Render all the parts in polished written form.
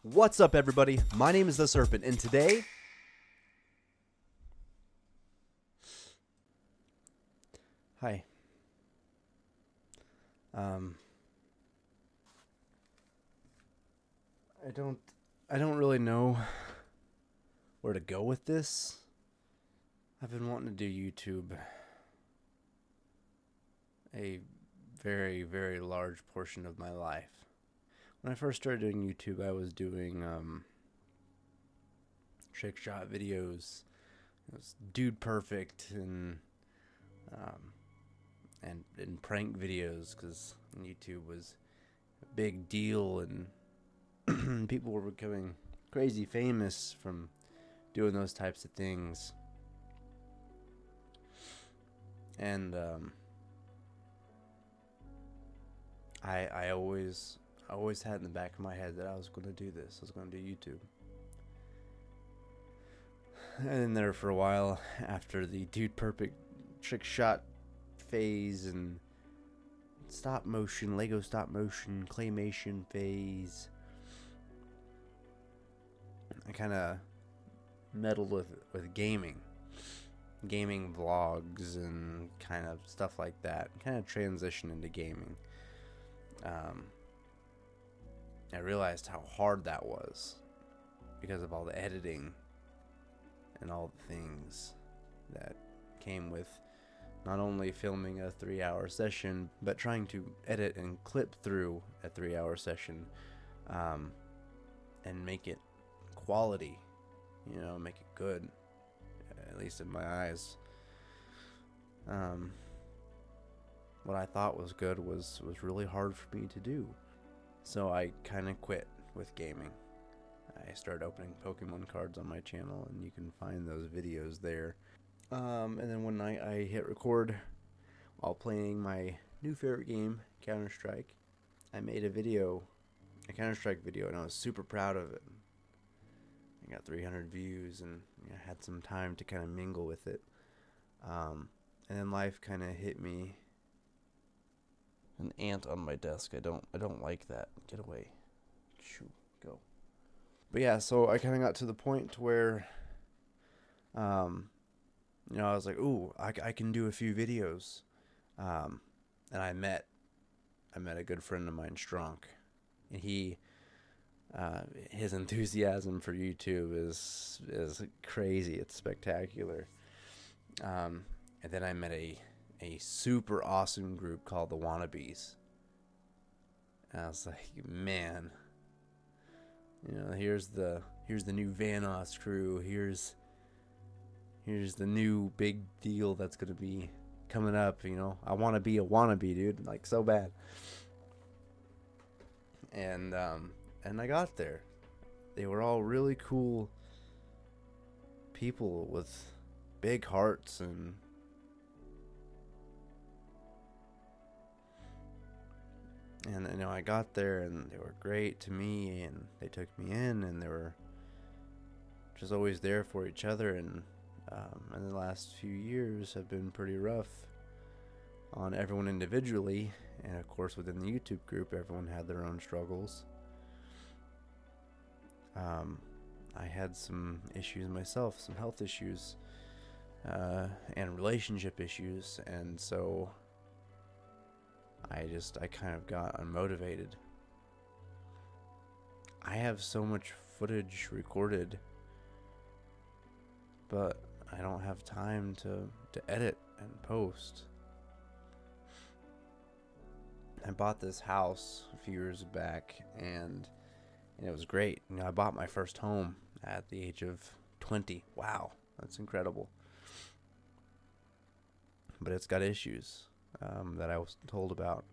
What's up, everybody? My name is The Serpent, and today... Hi. I don't really know where to go with this. I've been wanting to do YouTube a very, very large portion of my life. When I first started doing YouTube, I was doing trick shot videos. It was Dude Perfect and prank videos, because YouTube was a big deal and people were becoming crazy famous from doing those types of things. And I always had in the back of my head that I was going to do this. I was going to do YouTube. And then there for a while, after the Dude Perfect trick shot phase and stop motion, Lego stop motion, claymation phase, I kind of meddled with gaming vlogs and kind of stuff like that. Kind of transitioned into gaming. I realized how hard that was because of all the editing and all the things that came with not only filming a 3-hour session, but trying to edit and clip through a 3-hour session, and make it quality, make it good, at least in my eyes. What I thought was good was really hard for me to do. So I kind of quit with gaming. I started opening Pokemon cards on my channel, and you can find those videos there. And then one night I hit record while playing my new favorite game, Counter-Strike. I made a Counter-Strike video, and I was super proud of it. I got 300 views, and I had some time to kind of mingle with it. And then life kind of hit me. An ant on my desk. I don't like that. Get away. Shoo, go. But yeah, so I kind of got to the point where, I was like, ooh, I can do a few videos. And I met a good friend of mine, Strunk, and his enthusiasm for YouTube is crazy. It's spectacular. And then I met a super awesome group called the Wannabes. And I was like, man, here's the new Vanoss crew. Here's the new big deal that's gonna be coming up. I want to be a wannabe, dude, like so bad. And I got there. They were all really cool people with big hearts, and I got there, and they were great to me, and they took me in, and they were just always there for each other. And the last few years have been pretty rough on everyone individually, and of course within the YouTube group, everyone had their own struggles. I had some issues myself, some health issues, and relationship issues, and so I kind of got unmotivated. I have so much footage recorded, but I don't have time to edit and post. I bought this house a few years back, and it was great. I bought my first home at the age of 20. Wow, that's incredible. But it's got issues that I was told about.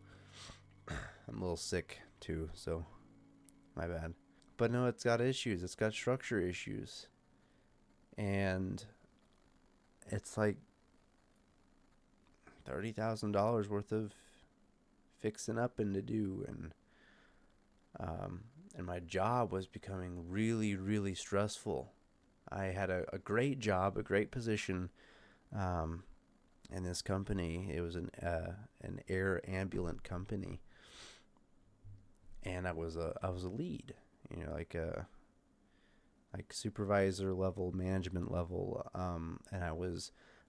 I'm a little sick too, so my bad. But no, it's got issues. It's got structure issues. And it's like $30,000 worth of fixing up and to do. And my job was becoming really, really stressful. I had a great job, a great position in this company. It was an air ambulance company, and I was a lead. you know, like supervisor level, management level, and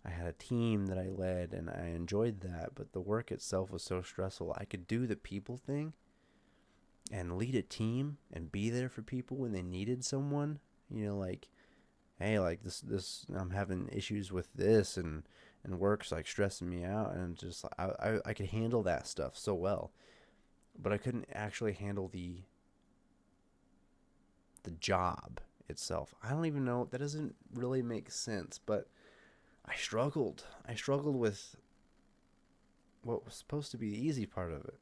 I had a team that I led, and I enjoyed that, but the work itself was so stressful. I could do the people thing and lead a team and be there for people when they needed someone, you know, like, hey, like this I'm having issues with this, and work's like stressing me out, and just I could handle that stuff so well, but I couldn't actually handle the job itself. I don't even know, that doesn't really make sense, but I struggled with what was supposed to be the easy part of it.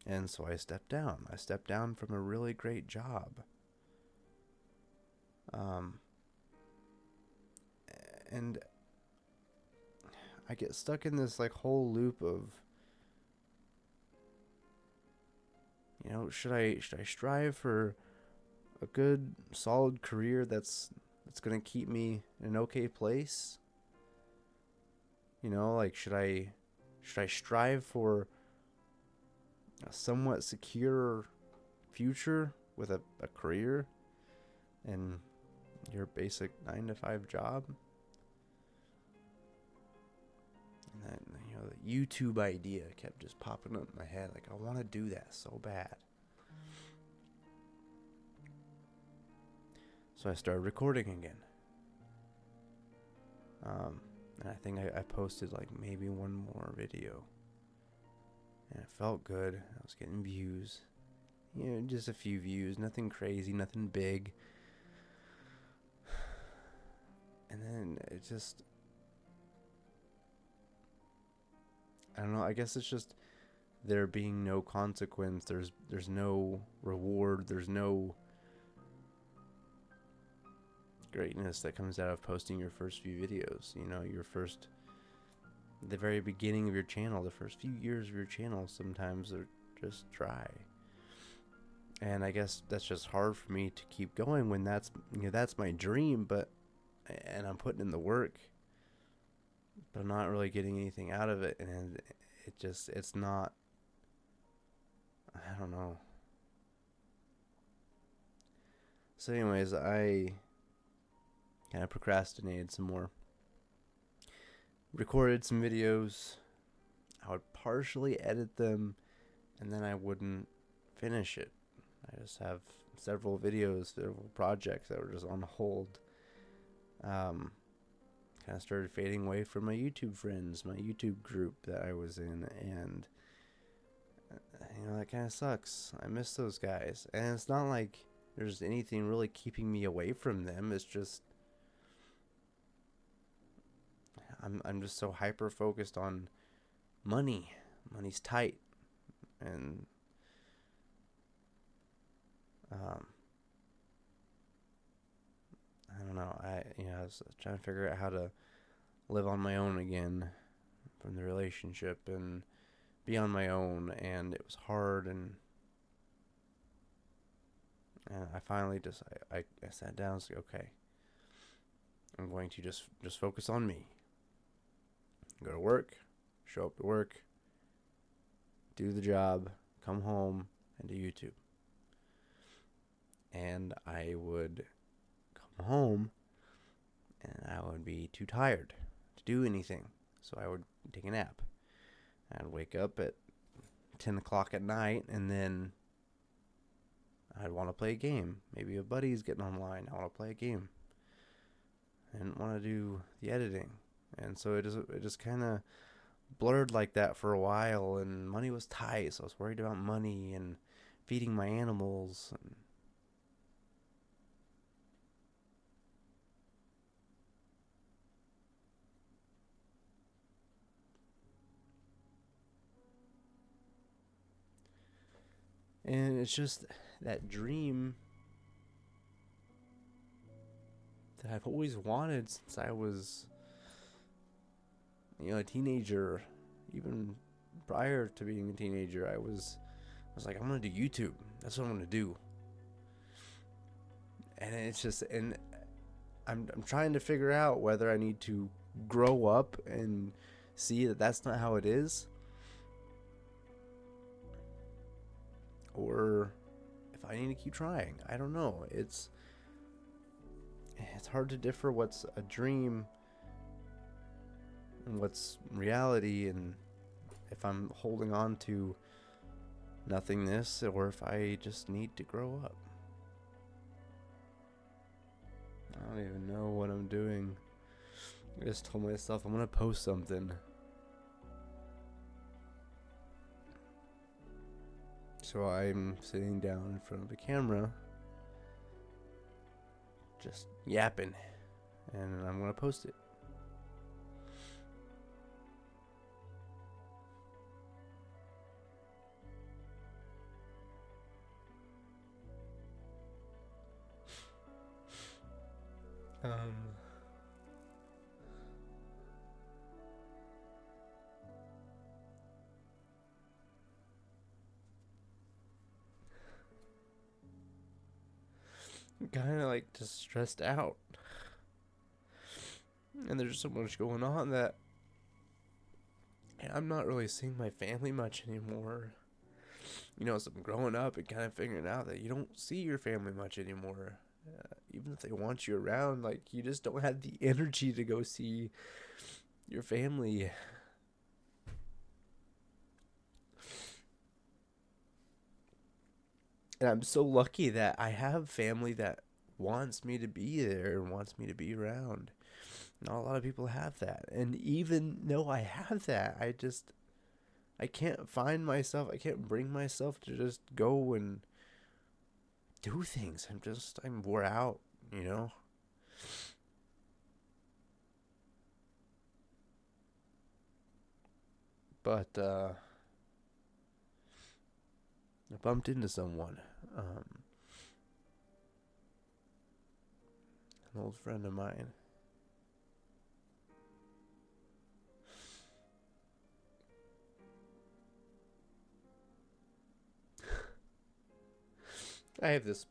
And so I stepped down. I stepped down from a really great job. Um, and I get stuck in this like whole loop of, you know, should I strive for a good solid career that's going to keep me in an okay place? You know, like should I strive for a somewhat secure future with a career and your basic 9 to 5 job? And that, you know, the YouTube idea kept just popping up in my head. Like, I want to do that so bad. So I started recording again. And I think I posted like maybe one more video. And it felt good. I was getting views. You know, just a few views. Nothing crazy, nothing big. And then it just, I don't know, I guess it's just there being no consequence. There's no reward. There's no greatness that comes out of posting your first few videos. You know, the very beginning of your channel, the first few years of your channel, sometimes are just dry. And I guess that's just hard for me to keep going when that's my dream, and I'm putting in the work, but I'm not really getting anything out of it, and it's not, I don't know. So anyways, I kind of procrastinated some more. Recorded some videos. I would partially edit them, and then I wouldn't finish it. I just have several projects that were just on hold. Kind of started fading away from my YouTube friends, my YouTube group that I was in, and you know, that kind of sucks. I miss those guys, and it's not like there's anything really keeping me away from them. It's just I'm just so hyper focused on money. Money's tight, and I don't know. I was trying to figure out how to live on my own again from the relationship and be on my own, and it was hard, and I finally just I sat down and said, okay, I'm going to just focus on me. Go to work, show up to work, do the job, come home, and do YouTube. And I would come home and I would be too tired to do anything, so I would take a nap. I'd wake up at 10 o'clock at night, and then I'd want to play a game. Maybe a buddy's getting online. I want to play a game. I didn't want to do the editing. And so it just kind of blurred like that for a while, and money was tight, so I was worried about money and feeding my animals. And it's just that dream that I've always wanted since I was, you know, a teenager. Even prior to being a teenager, I was like, I'm gonna do YouTube. That's what I'm gonna do. And it's just, and I'm trying to figure out whether I need to grow up and see that that's not how it is, or if I need to keep trying. I don't know. It's hard to differ what's a dream and what's reality, and if I'm holding on to nothingness or if I just need to grow up. I don't even know what I'm doing. I just told myself I'm gonna post something. So I'm sitting down in front of the camera, just yapping, and I'm gonna post it. I'm kind of like just stressed out, and there's so much going on that I'm not really seeing my family much anymore. You know, as I'm growing up and kind of figuring out that you don't see your family much anymore. Even if they want you around, like, you just don't have the energy to go see your family. And I'm so lucky that I have family that wants me to be there and wants me to be around. Not a lot of people have that. And even though I have that, I can't find myself, I can't bring myself to just go and do things. I'm wore out, you know? But, I bumped into someone, an old friend of mine. I have this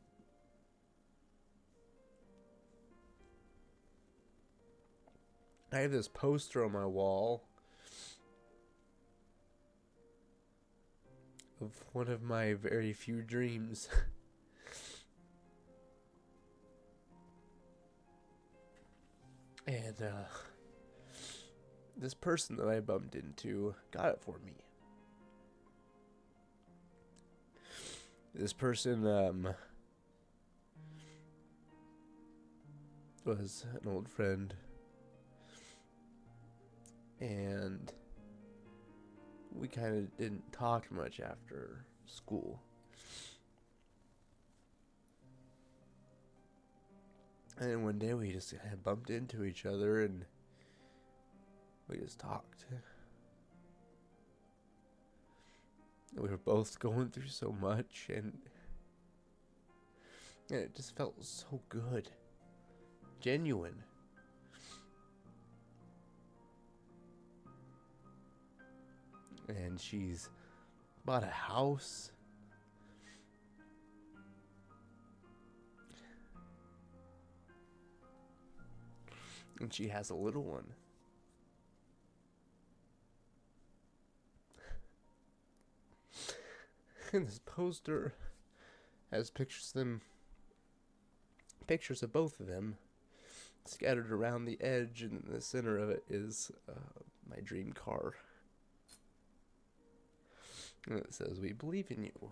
poster on my wall of one of my very few dreams. And this person that I bumped into got it for me. This person was an old friend, and we kind of didn't talk much after school. And then one day we just kind of bumped into each other and we just talked. We were both going through so much, and it just felt so good. Genuine. And she's bought a house. And she has a little one. And this poster has pictures of both of them scattered around the edge, and in the center of it is my dream car. And it says, "We believe in you."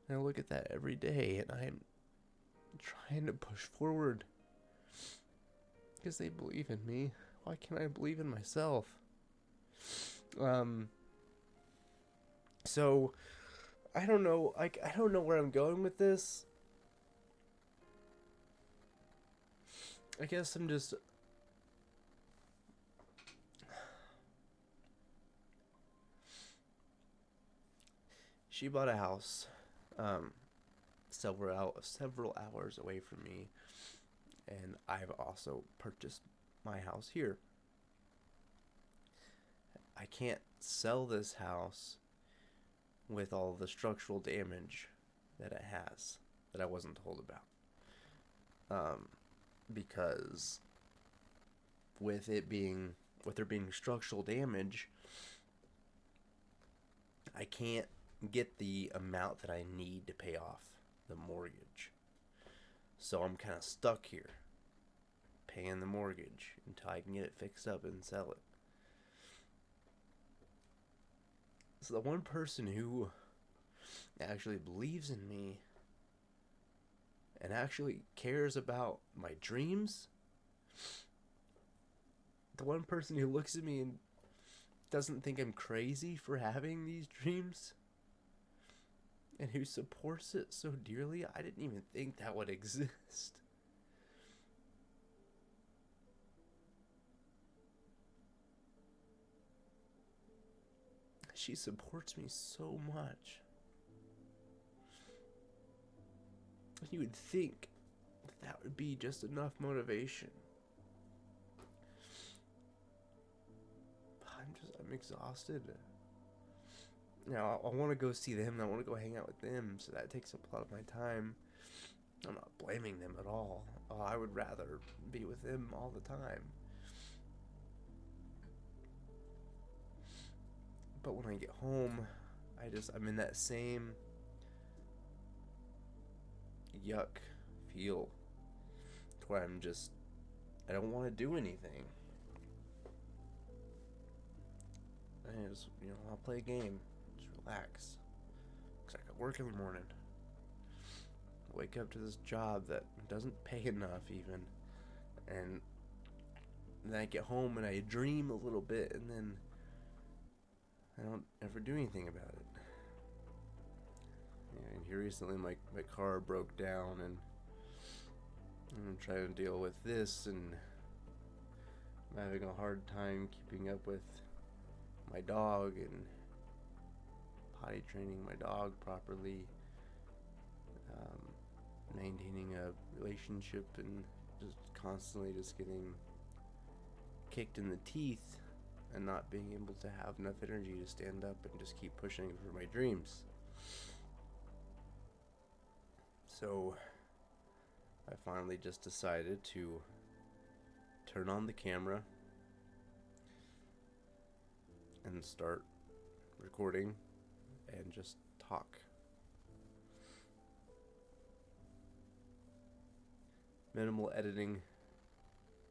And I look at that every day, and I'm trying to push forward because they believe in me. Why can't I believe in myself? So I don't know. I don't know where I'm going with this. I guess I'm just. She bought a house, several hours away from me, and I've also purchased my house here. I can't sell this house with all the structural damage that it has that I wasn't told about. Because with there being structural damage, I can't get the amount that I need to pay off the mortgage. So I'm kind of stuck here, paying the mortgage until I can get it fixed up and sell it. So the one person who actually believes in me and actually cares about my dreams, the one person who looks at me and doesn't think I'm crazy for having these dreams, and who supports it so dearly, I didn't even think that would exist. She supports me so much. You would think that would be just enough motivation. I'm exhausted. Now, I want to go see them, and I want to go hang out with them, so that takes up a lot of my time. I'm not blaming them at all. I would rather be with them all the time. But when I get home, I'm in that same yuck feel where I don't want to do anything. I'll play a game, just relax. Because I got work every morning. I wake up to this job that doesn't pay enough even. And then I get home and I dream a little bit, and then I don't ever do anything about it. And here recently my car broke down, and I'm trying to deal with this, and I'm having a hard time keeping up with my dog and potty training my dog properly, maintaining a relationship, and just constantly just getting kicked in the teeth and not being able to have enough energy to stand up and just keep pushing for my dreams. So I finally just decided to turn on the camera and start recording and just talk. Minimal editing.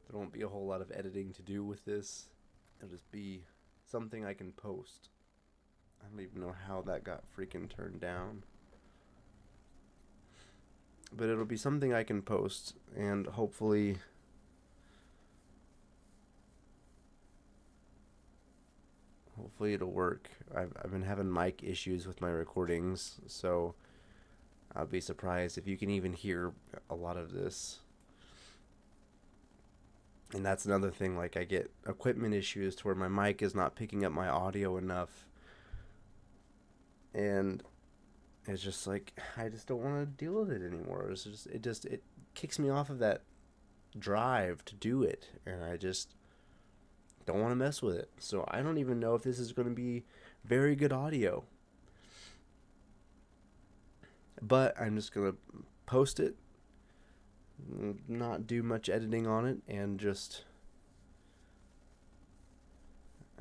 There won't be a whole lot of editing to do with this. It'll just be something I can post. I don't even know how that got freaking turned down. But it'll be something I can post, and hopefully it'll work. I've been having mic issues with my recordings, so I'll be surprised if you can even hear a lot of this. And that's another thing, like I get equipment issues to where my mic is not picking up my audio enough. And it's just like, I just don't want to deal with it anymore. It kicks me off of that drive to do it. And I just don't want to mess with it. So I don't even know if this is going to be very good audio. But I'm just going to post it, not do much editing on it, and just,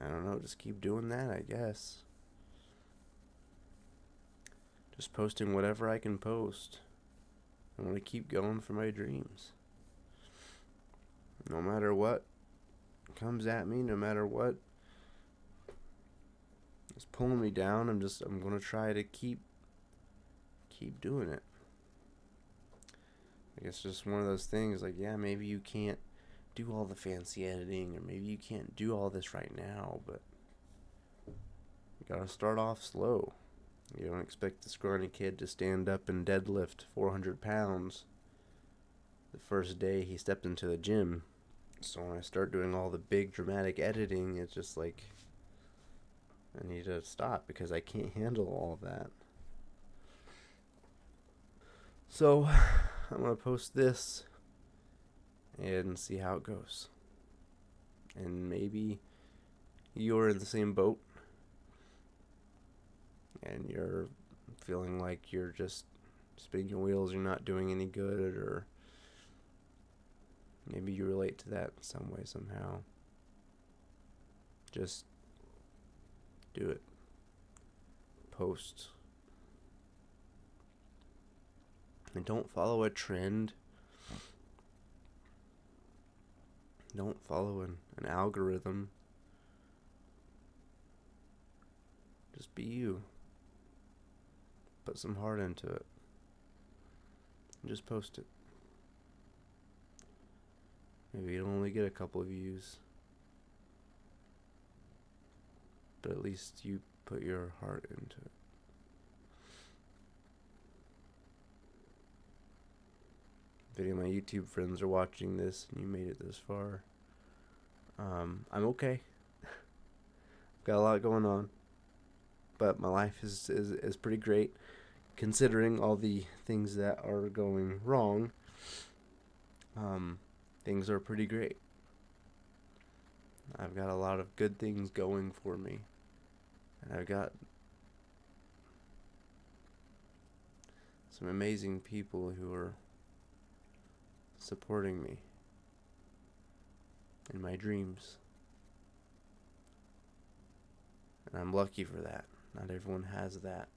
I don't know, just keep doing that, I guess. Just posting whatever I can post. I want to keep going for my dreams. No matter what comes at me, no matter what is pulling me down, I'm going to try to keep doing it. I guess just one of those things, like, yeah, maybe you can't do all the fancy editing, or maybe you can't do all this right now, but you gotta start off slow. You don't expect the scrawny kid to stand up and deadlift 400 pounds the first day he stepped into the gym. So when I start doing all the big dramatic editing, it's just like, I need to stop because I can't handle all of that. So I'm going to post this and see how it goes. And maybe you're in the same boat and you're feeling like you're just spinning your wheels, you're not doing any good, or maybe you relate to that in some way, somehow. Just do it. Post And don't follow a trend. Don't follow an algorithm. Just be you. Put some heart into it. And just post it. Maybe you'll only get a couple of views. But at least you put your heart into it. If any of my YouTube friends are watching this and you made it this far, I'm okay. I've got a lot going on. But my life is pretty great, considering all the things that are going wrong. Things are pretty great. I've got a lot of good things going for me. And I've got some amazing people who are supporting me in my dreams. And I'm lucky for that. Not everyone has that.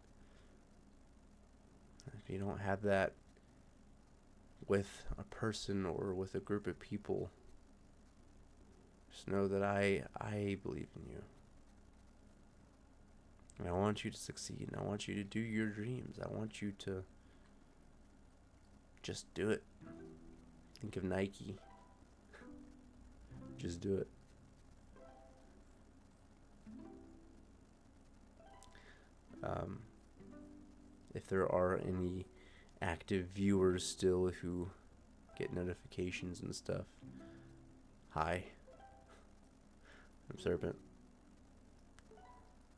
If you don't have that with a person or with a group of people, just know that I believe in you. And I want you to succeed. And I want you to do your dreams. I want you to just do it. Think of Nike. Just do it. If there are any active viewers still who get notifications and stuff, hi. I'm Serpent.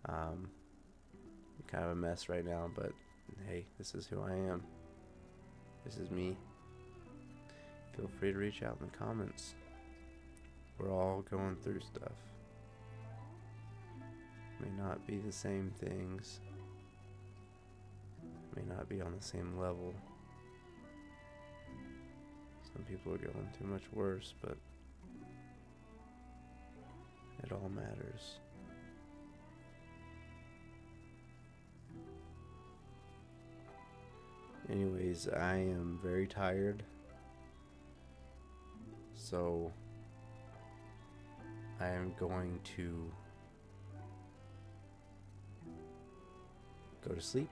I'm kind of a mess right now, but hey, this is who I am. This is me. Feel free to reach out in the comments. We're all going through stuff. May not be the same things. May not be on the same level. Some people are going through much worse, but it all matters. Anyways, I am very tired. So I am going to go to sleep.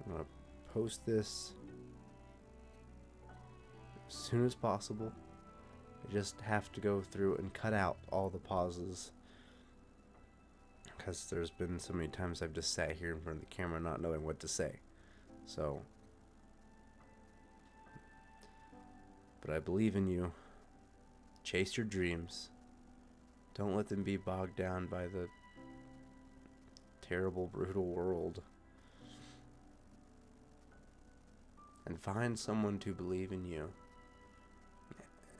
I'm going to post this as soon as possible. I just have to go through and cut out all the pauses, because there's been so many times I've just sat here in front of the camera not knowing what to say. So, but I believe in you. Chase your dreams. Don't let them be bogged down by the terrible, brutal world. And find someone to believe in you.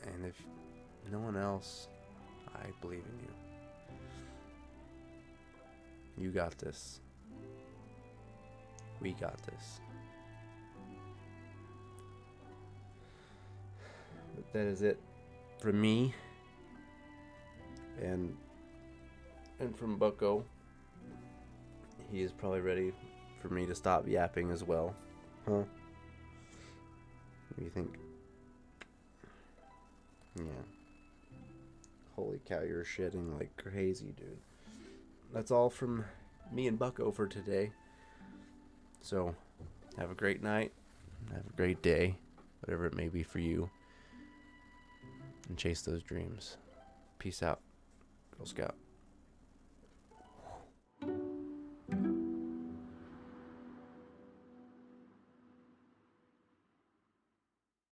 And if no one else, I believe in you. You got this. We got this. But that is it from me. And from Bucko. He is probably ready for me to stop yapping as well. Huh? What do you think? Yeah. Holy cow, you're shitting like crazy, dude. That's all from me and Bucko for today. So, have a great night. Have a great day. Whatever it may be for you. And chase those dreams. Peace out, Girl Scout.